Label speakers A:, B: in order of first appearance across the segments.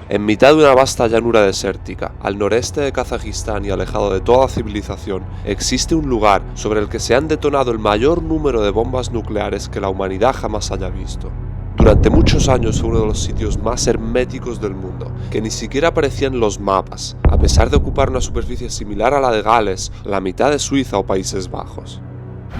A: En mitad de una vasta llanura desértica, al noreste de Kazajistán y alejado de toda civilización, existe un lugar sobre el que se han detonado el mayor número de bombas nucleares que la humanidad jamás haya visto. Durante muchos años fue uno de los sitios más herméticos del mundo, que ni siquiera aparecía en los mapas, a pesar de ocupar una superficie similar a la de Gales, la mitad de Suiza o Países Bajos.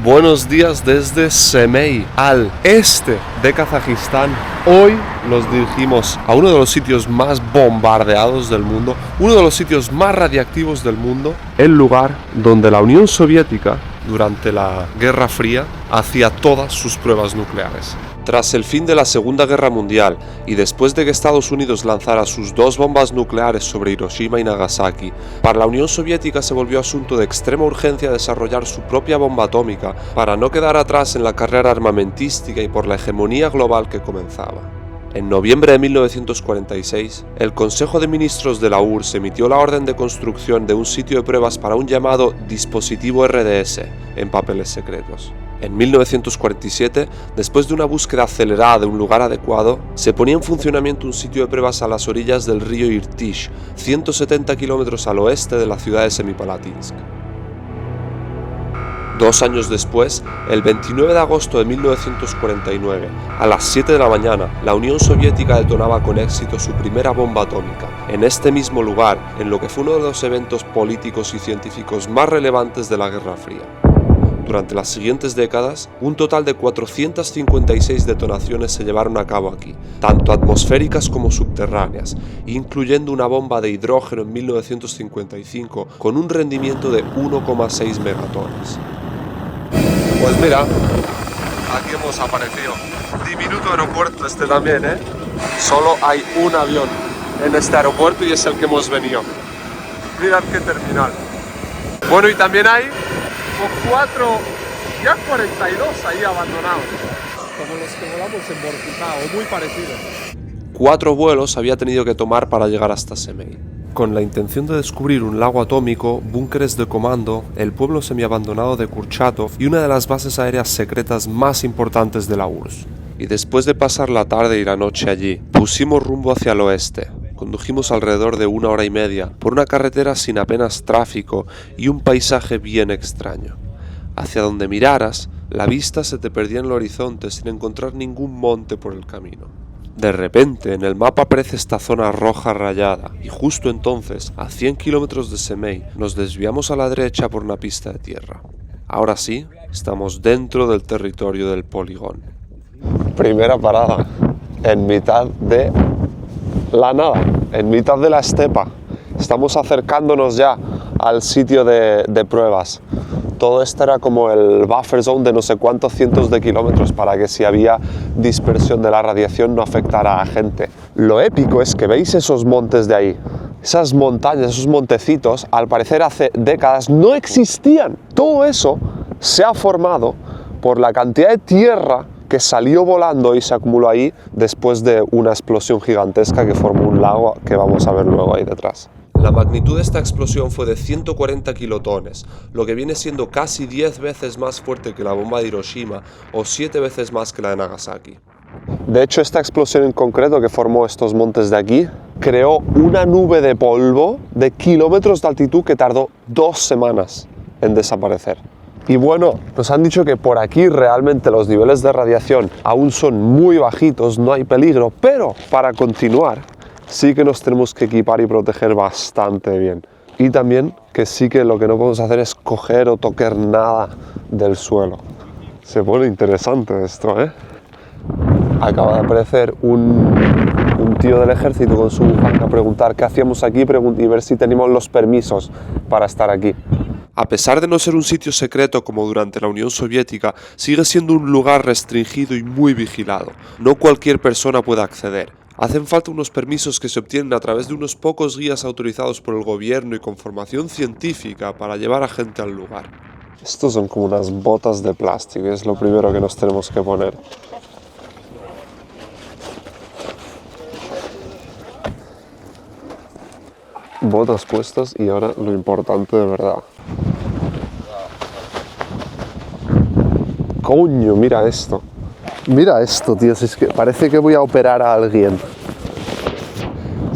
A: Buenos días desde Semey, al este de Kazajistán. Hoy nos dirigimos a uno de los sitios más bombardeados del mundo, uno de los sitios más radiactivos del mundo, el lugar donde la Unión Soviética, durante la Guerra Fría, hacía todas sus pruebas nucleares. Tras el fin de la Segunda Guerra Mundial y después de que Estados Unidos lanzara sus 2 bombas nucleares sobre Hiroshima y Nagasaki, para la Unión Soviética se volvió asunto de extrema urgencia desarrollar su propia bomba atómica para no quedar atrás en la carrera armamentística y por la hegemonía global que comenzaba. En noviembre de 1946, el Consejo de Ministros de la URSS emitió la orden de construcción de un sitio de pruebas para un llamado dispositivo RDS en papeles secretos. En 1947, después de una búsqueda acelerada de un lugar adecuado, se ponía en funcionamiento un sitio de pruebas a las orillas del río Irtish, 170 kilómetros al oeste de la ciudad de Semipalatinsk. 2 años después, el 29 de agosto de 1949, a las 7 de la mañana, la Unión Soviética detonaba con éxito su primera bomba atómica, en este mismo lugar, en lo que fue uno de los eventos políticos y científicos más relevantes de la Guerra Fría. Durante las siguientes décadas, un total de 456 detonaciones se llevaron a cabo aquí, tanto atmosféricas como subterráneas, incluyendo una bomba de hidrógeno en 1955 con un rendimiento de 1,6 megatones. Pues mira, aquí hemos aparecido. Diminuto aeropuerto este también, ¿eh? Solo hay un avión en este aeropuerto y es el que hemos venido. Mirad qué terminal. Bueno, y también hay 4, ya 42 ahí abandonados, como los que volamos en Borkuta, o muy parecidos. 4 vuelos había tenido que tomar para llegar hasta Semey. Con la intención de descubrir un lago atómico, búnkeres de comando, el pueblo semiabandonado de Kurchatov y una de las bases aéreas secretas más importantes de la URSS. Y después de pasar la tarde y la noche allí, pusimos rumbo hacia el oeste. Condujimos alrededor de 1 hora y media por una carretera sin apenas tráfico y un paisaje bien extraño. Hacia donde miraras, la vista se te perdía en el horizonte sin encontrar ningún monte por el camino. De repente, en el mapa aparece esta zona roja rayada y justo entonces, a 100 kilómetros de Semey, nos desviamos a la derecha por una pista de tierra. Ahora sí, estamos dentro del territorio del polígono. Primera parada, en mitad de la nada, en mitad de la estepa. Estamos acercándonos ya al sitio de pruebas. Todo esto era como el buffer zone de no sé cuántos cientos de kilómetros para que si había dispersión de la radiación no afectara a gente. Lo épico es que veis esos montes de ahí, esas montañas, esos montecitos, al parecer hace décadas no existían. Todo eso se ha formado por la cantidad de tierra que salió volando y se acumuló ahí después de una explosión gigantesca que formó un lago que vamos a ver luego ahí detrás. La magnitud de esta explosión fue de 140 kilotones, lo que viene siendo casi 10 veces más fuerte que la bomba de Hiroshima o 7 veces más que la de Nagasaki. De hecho, esta explosión en concreto que formó estos montes de aquí creó una nube de polvo de kilómetros de altitud que tardó 2 semanas en desaparecer. Y bueno, nos han dicho que por aquí realmente los niveles de radiación aún son muy bajitos, no hay peligro, pero para continuar sí que nos tenemos que equipar y proteger bastante bien. Y también que sí que lo que no podemos hacer es coger o tocar nada del suelo. Se pone interesante esto, ¿eh? Acaba de aparecer un tío del ejército con su bufanda a preguntar qué hacíamos aquí y ver si teníamos los permisos para estar aquí. A pesar de no ser un sitio secreto como durante la Unión Soviética, sigue siendo un lugar restringido y muy vigilado. No cualquier persona puede acceder. Hacen falta unos permisos que se obtienen a través de unos pocos guías autorizados por el gobierno y con formación científica para llevar a gente al lugar. Estos son como unas botas de plástico, es lo primero que nos tenemos que poner. Botas puestas y ahora lo importante de verdad. Coño, mira esto. Mira esto, tío, es que parece que voy a operar a alguien.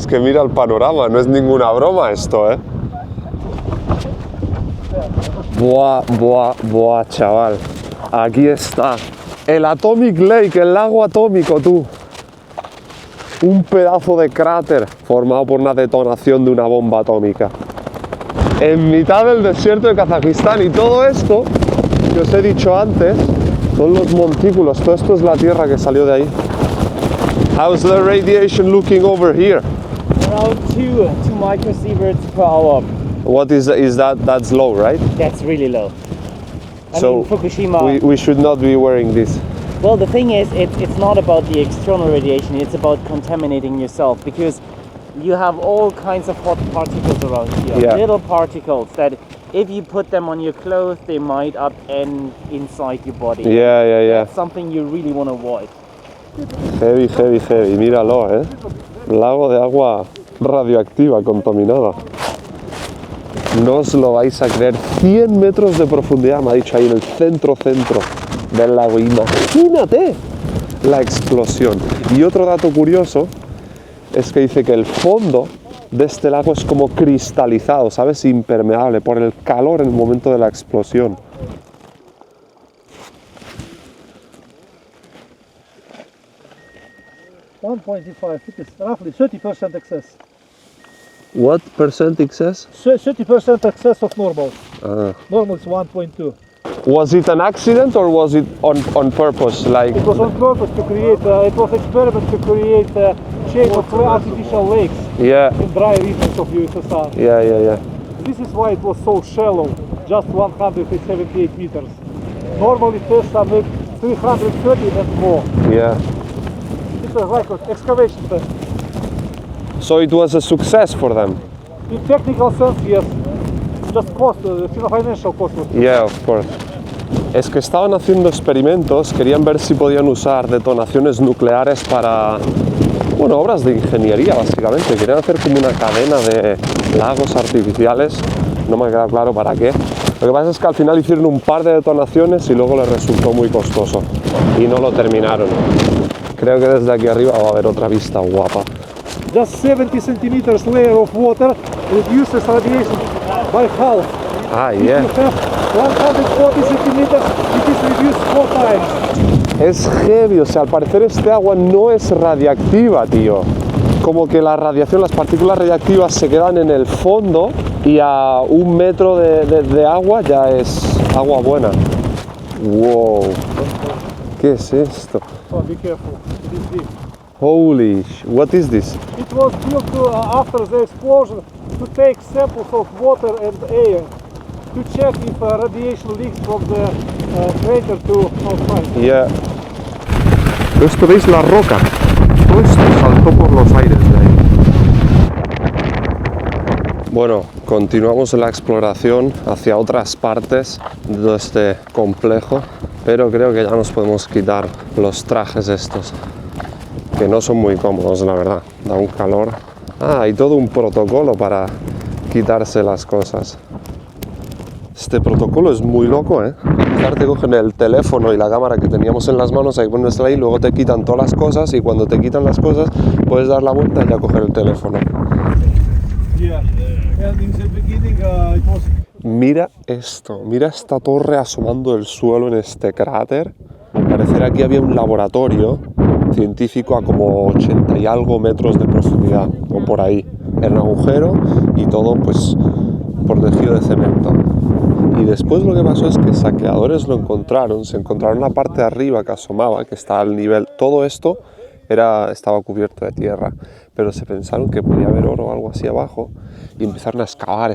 A: Es que mira el panorama, no es ninguna broma esto, ¿eh? Buah, buah, buah, chaval. Aquí está. El Atomic Lake, el lago atómico, tú. Un pedazo de cráter formado por una detonación de una bomba atómica. En mitad del desierto de Kazajistán, y todo esto que os he dicho antes son los montículos. Todo esto es la tierra que salió de ahí. How's the radiation looking over here?
B: Around 2 microsieverts per hour.
A: What is that's low, right?
B: That's really low. I
A: So
B: mean, Fukushima.
A: we should not be wearing this.
B: Well, the thing is, it's not about the external radiation. It's about contaminating yourself, because you have all kinds of hot particles around here.
A: Yeah.
B: Little particles that, if you put them on your clothes, they might end inside your body.
A: Yeah.
B: That's something you really want to avoid.
A: Heavy, heavy, heavy. Míralo, ¿eh? Lago de agua radioactiva, contaminada. No os lo vais a creer. 100 metros de profundidad, me ha dicho, ahí en el centro del lago. Imagínate la explosión. Y otro dato curioso es que dice que el fondo de este lago es como cristalizado, ¿sabes? Impermeable por el calor en el momento de la explosión.
C: It is roughly 30% excess.
A: What percent excess?
C: 30% excess of normal.
A: Ah.
C: Normal is 1.2.
A: Was it an accident or was it on purpose? Like,
C: It was on purpose to create, it was experiment to create a shape of artificial lakes
A: yeah,
C: in dry regions of USSR.
A: yeah.
C: This is why it was so shallow, just 178 meters. Normally tests are made 330 and more.
A: Yeah.
C: It's a record excavation test.
A: So it was a success for them.
C: In technical sense, yes. Just cost, financial cost was.
A: Yeah, of course. Es que estaban haciendo experimentos, querían ver si podían usar detonaciones nucleares para, bueno, obras de ingeniería básicamente. Querían hacer como una cadena de lagos artificiales, no me ha quedado claro para qué. Lo que pasa es que al final hicieron un par de detonaciones y luego les resultó muy costoso y no lo terminaron. Creo que desde aquí arriba va a haber otra vista guapa.
C: Just 70 centimeters layer of water reduces radiation by half.
A: Ah,
C: If
A: yeah.
C: you have 140 centimeters, it is reduced 4 times.
A: Es heavy, o sea, al parecer este agua no es radiactiva, tío. Como que la radiación, las partículas radiactivas se quedan en el fondo y a 1 metro de agua ya es agua buena. Wow. ¿Qué es esto?
C: So be careful. It is deep.
A: Holy sh... What is this?
C: It was built after the explosion to take samples of water and air to check if radiation leaks from the crater to outside.
A: Yeah. Esto veis la roca. Todo esto saltó por los aires de ahí. Bueno, continuamos la exploración hacia otras partes de este complejo, pero creo que ya nos podemos quitar los trajes estos, que no son muy cómodos, la verdad. Da un calor. Ah, hay todo un protocolo para quitarse las cosas. Este protocolo es muy loco, ¿eh? Te cogen el teléfono y la cámara que teníamos en las manos, ahí pones ahí, luego te quitan todas las cosas y cuando te quitan las cosas puedes dar la vuelta y ya coger el teléfono.
C: Yeah. And in the beginning it was.
A: Mira esto, mira esta torre asomando del suelo en este cráter. Al parecer aquí había un laboratorio científico a como 80 y algo metros de profundidad, o por ahí. Era un agujero y todo pues protegido de cemento. Y después lo que pasó es que saqueadores lo encontraron, se encontraron la parte de arriba que asomaba, que estaba al nivel, todo esto estaba cubierto de tierra, pero se pensaron que podía haber oro o algo así abajo y empezaron a excavar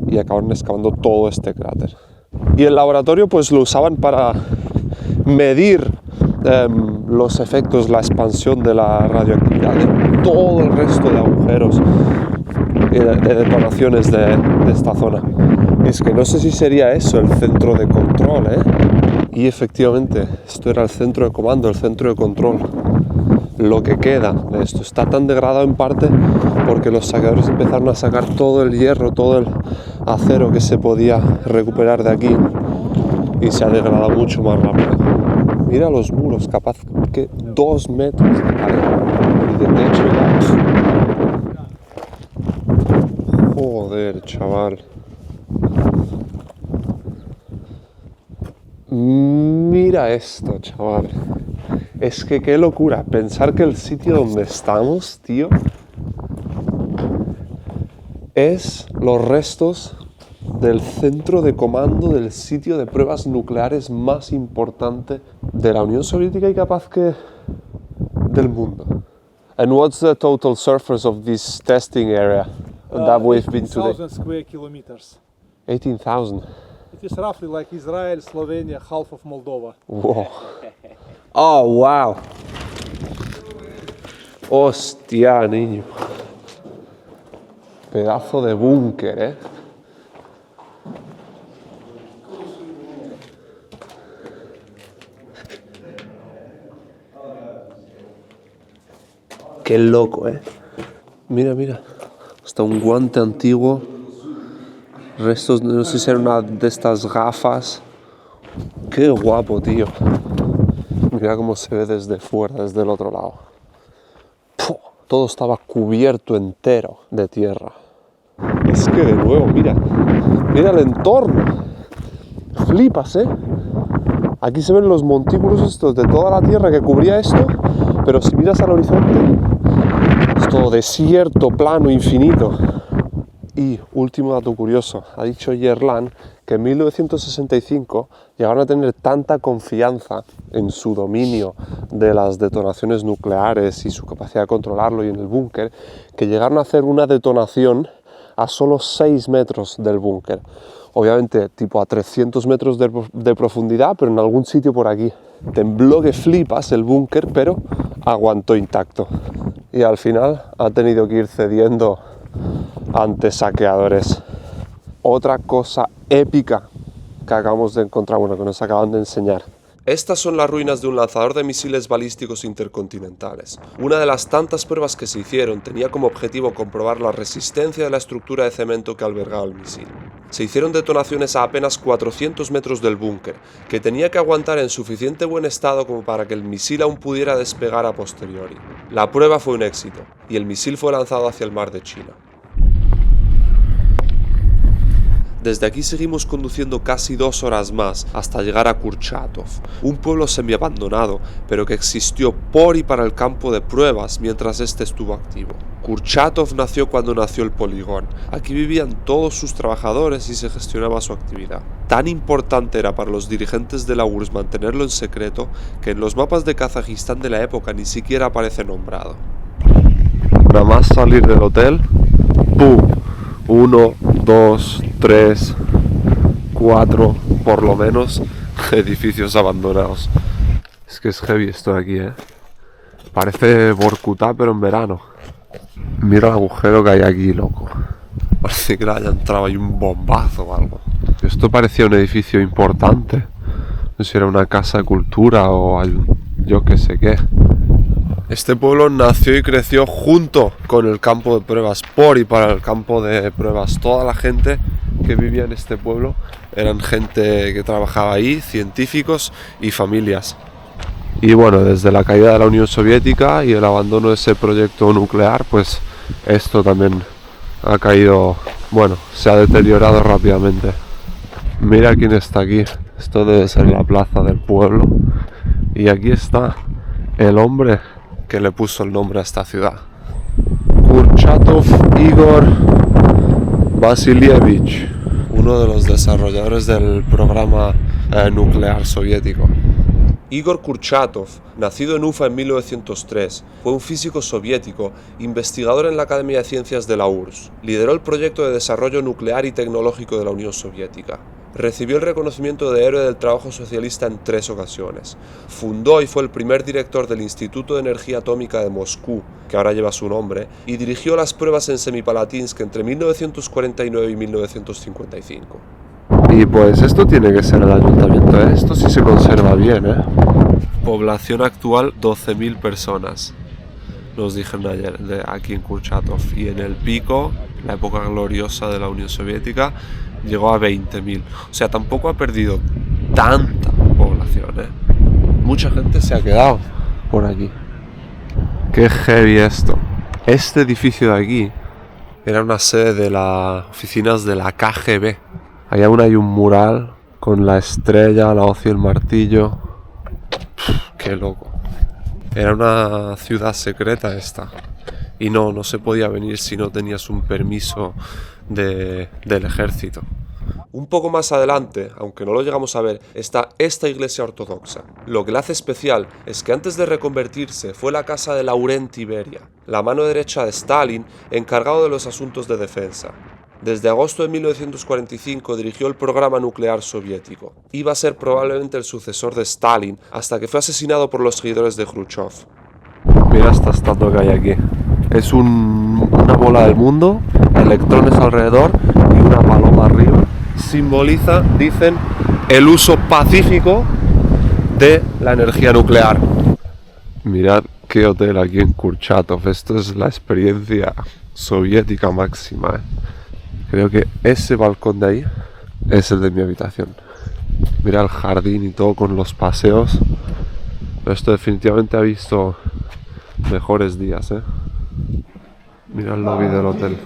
A: y acabaron excavando todo este cráter. Y el laboratorio pues lo usaban para medir los efectos, la expansión de la radioactividad de todo el resto de agujeros de detonaciones de esta zona. Y es que no sé si sería eso el centro de control, ¿eh? Y efectivamente, esto era el centro de comando, el centro de control. Lo que queda de esto está tan degradado en parte porque los saqueadores empezaron a sacar todo el hierro, todo el acero que se podía recuperar de aquí y se ha degradado mucho más rápido. Mira los muros, capaz que 2 metros de pared y de techo ya. Joder, chaval. Mira esto, chaval. Es que qué locura. Pensar que el sitio donde estamos, tío, es los restos del centro de comando del sitio de pruebas nucleares más importante de la Unión Soviética y capaz que del mundo. And what's the total surface of this testing area that we've been today?
C: 18,000 square kilometers.
A: 18,000.
C: It is roughly like Israel, Slovenia, half of Moldova.
A: Wow. Oh, wow. Hostia, niño. Pedazo de búnker, ¿eh? Qué loco, ¿eh? Mira, mira. Hasta un guante antiguo. Restos, no sé si era una de estas gafas. Qué guapo, tío. Mira cómo se ve desde fuera, desde el otro lado. ¡Puh! Todo estaba cubierto entero de tierra. Es que de nuevo, mira. Mira el entorno. Flipas, ¿eh? Aquí se ven los montículos estos de toda la tierra que cubría esto. Pero si miras al horizonte, es todo desierto, plano, infinito. Y, último dato curioso, ha dicho Yerlan que en 1965 llegaron a tener tanta confianza en su dominio de las detonaciones nucleares y su capacidad de controlarlo y en el búnker, que llegaron a hacer una detonación a solo 6 metros del búnker. Obviamente, tipo a 300 metros de profundidad, pero en algún sitio por aquí. Tembló que flipas el búnker, pero aguantó intacto. Y al final ha tenido que ir cediendo ante saqueadores. Otra cosa épica que acabamos de encontrar, bueno, que nos acaban de enseñar. Estas son las ruinas de un lanzador de misiles balísticos intercontinentales. Una de las tantas pruebas que se hicieron tenía como objetivo comprobar la resistencia de la estructura de cemento que albergaba el misil. Se hicieron detonaciones a apenas 400 metros del búnker, que tenía que aguantar en suficiente buen estado como para que el misil aún pudiera despegar a posteriori. La prueba fue un éxito, y el misil fue lanzado hacia el mar de China. Desde aquí seguimos conduciendo casi 2 horas más hasta llegar a Kurchatov, un pueblo semiabandonado, pero que existió por y para el campo de pruebas mientras este estuvo activo. Kurchatov nació cuando nació el polígono. Aquí vivían todos sus trabajadores y se gestionaba su actividad. Tan importante era para los dirigentes de la URSS mantenerlo en secreto que en los mapas de Kazajistán de la época ni siquiera aparece nombrado. Nada más salir del hotel, ¡pum! 1, 2, 3, 4, por lo menos, edificios abandonados. Es que es heavy esto de aquí, ¿eh? Parece Vorkuta, pero en verano. Mira el agujero que hay aquí, loco. Parece que le haya entrado ahí un bombazo o algo. Esto parecía un edificio importante. No sé si era una casa de cultura o yo qué sé qué. Este pueblo nació y creció junto con el campo de pruebas, por y para el campo de pruebas. Toda la gente que vivía en este pueblo eran gente que trabajaba ahí, científicos y familias. Y bueno, desde la caída de la Unión Soviética y el abandono de ese proyecto nuclear, pues esto también ha caído, bueno, se ha deteriorado rápidamente. Mira quién está aquí. Esto debe ser la plaza del pueblo. Y aquí está el hombre que le puso el nombre a esta ciudad. Kurchatov Igor Vasilievich, uno de los desarrolladores del programa nuclear soviético. Igor Kurchatov, nacido en Ufa en 1903, fue un físico soviético, investigador en la Academia de Ciencias de la URSS. Lideró el proyecto de desarrollo nuclear y tecnológico de la Unión Soviética. Recibió el reconocimiento de Héroe del Trabajo Socialista en 3 ocasiones. Fundó y fue el primer director del Instituto de Energía Atómica de Moscú, que ahora lleva su nombre, y dirigió las pruebas en Semipalatinsk entre 1949 y 1955. Y pues esto tiene que ser el ayuntamiento, ¿eh? Esto sí se conserva bien, ¿eh? Población actual 12.000 personas, nos dijeron ayer, aquí en Kurchatov. Y en el pico, la época gloriosa de la Unión Soviética, llegó a 20.000. O sea, tampoco ha perdido tanta población, ¿eh? Mucha gente se ha quedado por aquí. Qué heavy esto. Este edificio de aquí Era una sede de las oficinas de la KGB. Allá aún hay un mural con la estrella, la hoz y el martillo. ¡Qué loco! Era una ciudad secreta esta. Y no se podía venir si no tenías un permiso del ejército. Un poco más adelante, aunque no lo llegamos a ver, está esta iglesia ortodoxa. Lo que la hace especial es que antes de reconvertirse fue la casa de Laurenti Beria, la mano derecha de Stalin, encargado de los asuntos de defensa. Desde agosto de 1945 dirigió el programa nuclear soviético. Iba a ser probablemente el sucesor de Stalin hasta que fue asesinado por los seguidores de Khrushchev. Mira esta estatua que hay aquí. Es una bola del mundo, electrones alrededor y una paloma arriba. Simboliza, dicen, el uso pacífico de la energía nuclear. Mirad qué hotel aquí en Kurchatov. Esto es la experiencia soviética máxima, Creo que ese balcón de ahí es el de mi habitación. Mira el jardín y todo con los paseos. Esto definitivamente ha visto mejores días, Mira el lobby del hotel.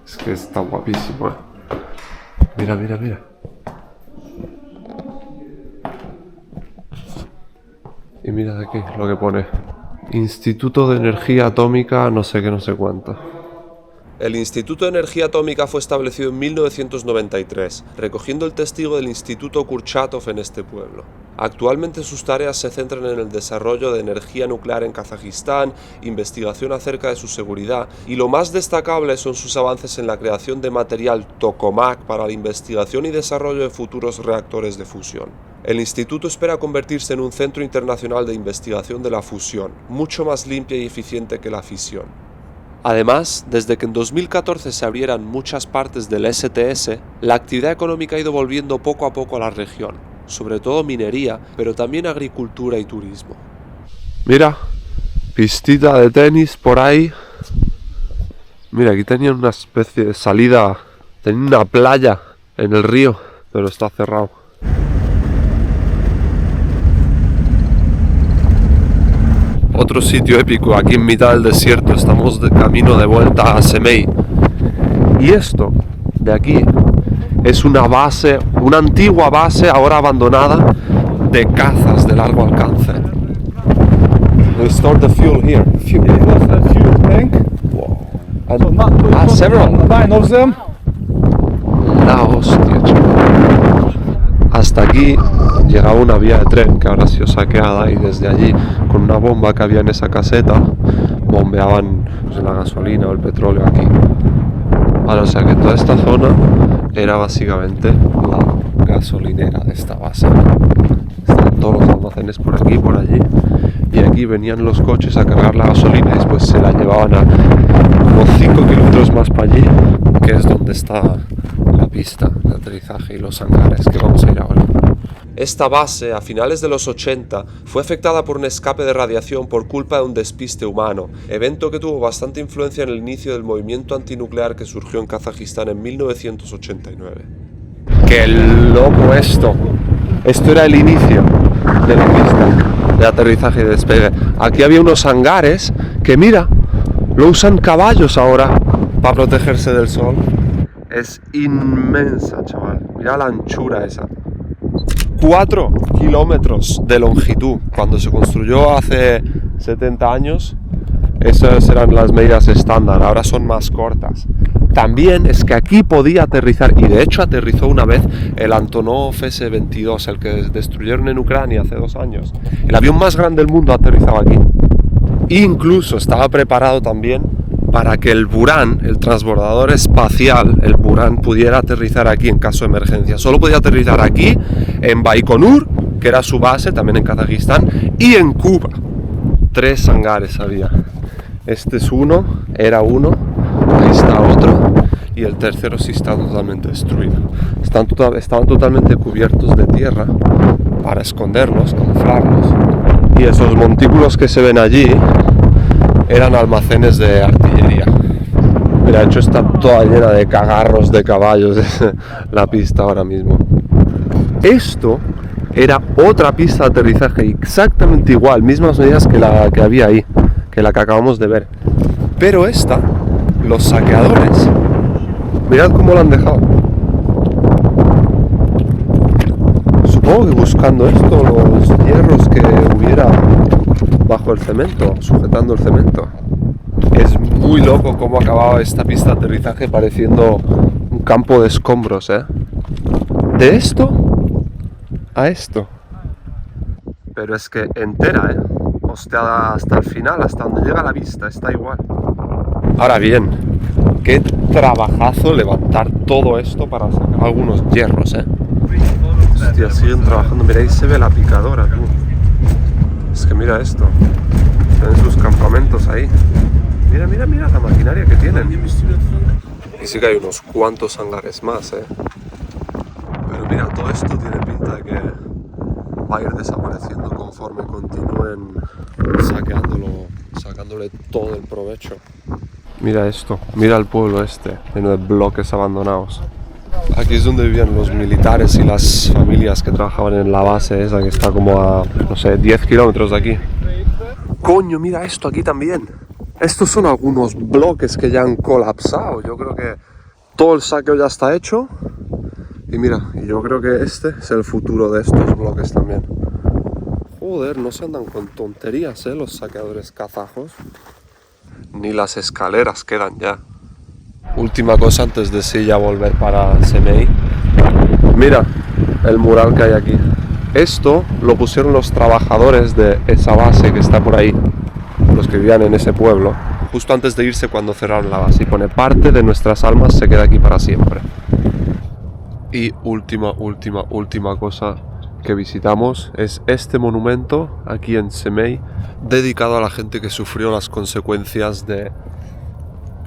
A: Es que está guapísimo, Mira. Y mira de aquí lo que pone. Instituto de Energía Atómica, no sé qué, no sé cuánto. El Instituto de Energía Atómica fue establecido en 1993, recogiendo el testigo del Instituto Kurchatov en este pueblo. Actualmente sus tareas se centran en el desarrollo de energía nuclear en Kazajistán, investigación acerca de su seguridad y lo más destacable son sus avances en la creación de material tokamak para la investigación y desarrollo de futuros reactores de fusión. El instituto espera convertirse en un centro internacional de investigación de la fusión, mucho más limpia y eficiente que la fisión. Además, desde que en 2014 se abrieran muchas partes del STS, la actividad económica ha ido volviendo poco a poco a la región, sobre todo minería, pero también agricultura y turismo. Mira, pistita de tenis por ahí. Mira, aquí tenían una especie de salida, tenían una playa en el río, pero está cerrado. Otro sitio épico, aquí en mitad del desierto, estamos de camino de vuelta a Semey. Y esto de aquí es una base, una antigua base ahora abandonada de cazas de largo alcance. We store the fuel here.
C: It was a fuel tank.
A: And, several.
C: 9 of them.
A: La hostia, chaval. Hasta aquí llegaba una vía de tren que ahora ha sido saqueada y desde allí, con una bomba que había en esa caseta, bombeaban la gasolina o el petróleo aquí. Vale, o sea que toda esta zona era básicamente la gasolinera de esta base. Estaban todos los almacenes por aquí y por allí. Y aquí venían los coches a cargar la gasolina y después se la llevaban a como 5 kilómetros más para allí, que es donde está la pista de aterrizaje y los hangares que vamos a ir ahora. Esta base, a finales de los 80, fue afectada por un escape de radiación por culpa de un despiste humano, evento que tuvo bastante influencia en el inicio del movimiento antinuclear que surgió en Kazajistán en 1989. ¡Qué loco esto! Esto era el inicio de la pista de aterrizaje y despegue. Aquí había unos hangares que, mira, lo usan caballos ahora para protegerse del sol. Es inmensa, chaval. Mira la anchura esa. 4 kilómetros de longitud. Cuando se construyó hace 70 años, esas eran las medidas estándar. Ahora son más cortas. También es que aquí podía aterrizar, y de hecho aterrizó una vez el Antonov S-22, el que destruyeron en Ucrania hace 2 años. El avión más grande del mundo aterrizaba aquí. Incluso estaba preparado también para que el Buran, el transbordador espacial, el Buran, pudiera aterrizar aquí en caso de emergencia. Solo podía aterrizar aquí, en Baikonur, que era su base, también en Kazajistán, y en Cuba. 3 hangares había. Este es uno, era uno, ahí está otro, y el tercero sí está totalmente destruido. Estaban totalmente cubiertos de tierra para esconderlos, camuflarlos. Y esos montículos que se ven allí eran almacenes de artillería. Mira, de hecho está toda llena de cagarros de caballos la pista ahora mismo. Esto era otra pista de aterrizaje exactamente igual, mismas medidas que la que había ahí, que la que acabamos de ver. Pero esta, los saqueadores, mirad cómo la han dejado. Supongo que buscando esto, los hierros que hubiera bajo el cemento, sujetando el cemento. Es muy loco cómo acababa esta pista de aterrizaje pareciendo un campo de escombros, ¿eh? De esto a esto. Pero es que entera, ¿eh? Hostia, hasta el final, hasta donde llega la vista, está igual. Ahora bien, qué trabajazo levantar todo esto para sacar algunos hierros, ¿eh? Hostia, siguen trabajando. Mira, ahí se ve la picadora, tú. Es que mira esto. Tienen sus campamentos ahí. Mira, mira, mira la maquinaria que tienen. Y sí que hay unos cuantos hangares más, ¿eh? Pero mira, todo esto tiene pinta de que va a ir desapareciendo conforme continúen sacándole todo el provecho. Mira esto, mira el pueblo este, lleno de bloques abandonados. Aquí es donde vivían los militares y las familias que trabajaban en la base esa que está como a, no sé, 10 kilómetros de aquí. Coño, mira esto aquí también. Estos son algunos bloques que ya han colapsado. Yo creo que todo el saqueo ya está hecho. Y mira, yo creo que este es el futuro de estos bloques también. Joder, no se andan con tonterías, los saqueadores kazajos. Ni las escaleras quedan ya. Última cosa antes de sí ya volver para Semey. Mira el mural que hay aquí. Esto lo pusieron los trabajadores de esa base que está por ahí, los que vivían en ese pueblo, justo antes de irse cuando cerraron la base. Y pone: parte de nuestras almas se queda aquí para siempre. Y última cosa que visitamos es este monumento aquí en Semey, dedicado a la gente que sufrió las consecuencias de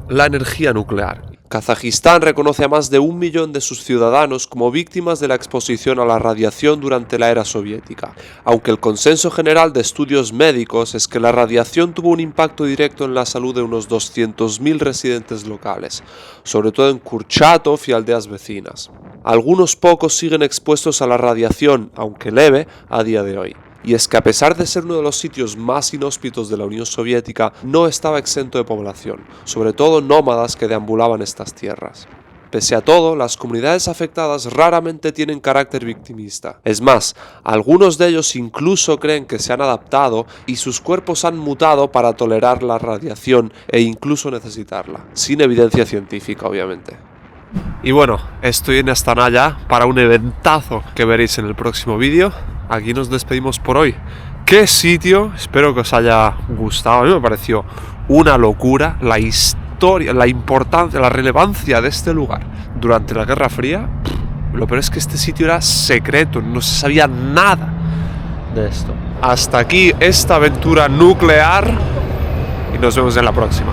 A: la energía nuclear. Kazajistán reconoce a más de 1 millón de sus ciudadanos como víctimas de la exposición a la radiación durante la era soviética, aunque el consenso general de estudios médicos es que la radiación tuvo un impacto directo en la salud de unos 200.000 residentes locales, sobre todo en Kurchatov y aldeas vecinas. Algunos pocos siguen expuestos a la radiación, aunque leve, a día de hoy. Y es que a pesar de ser uno de los sitios más inhóspitos de la Unión Soviética, no estaba exento de población, sobre todo nómadas que deambulaban estas tierras. Pese a todo, las comunidades afectadas raramente tienen carácter victimista. Es más, algunos de ellos incluso creen que se han adaptado y sus cuerpos han mutado para tolerar la radiación e incluso necesitarla, sin evidencia científica, obviamente. Y bueno, estoy en Astana ya para un eventazo que veréis en el próximo vídeo. Aquí nos despedimos por hoy. ¡Qué sitio! Espero que os haya gustado. A mí me pareció una locura la historia, la importancia, la relevancia de este lugar durante la Guerra Fría. Lo peor es que este sitio era secreto, no se sabía nada de esto. Hasta aquí esta aventura nuclear y nos vemos en la próxima.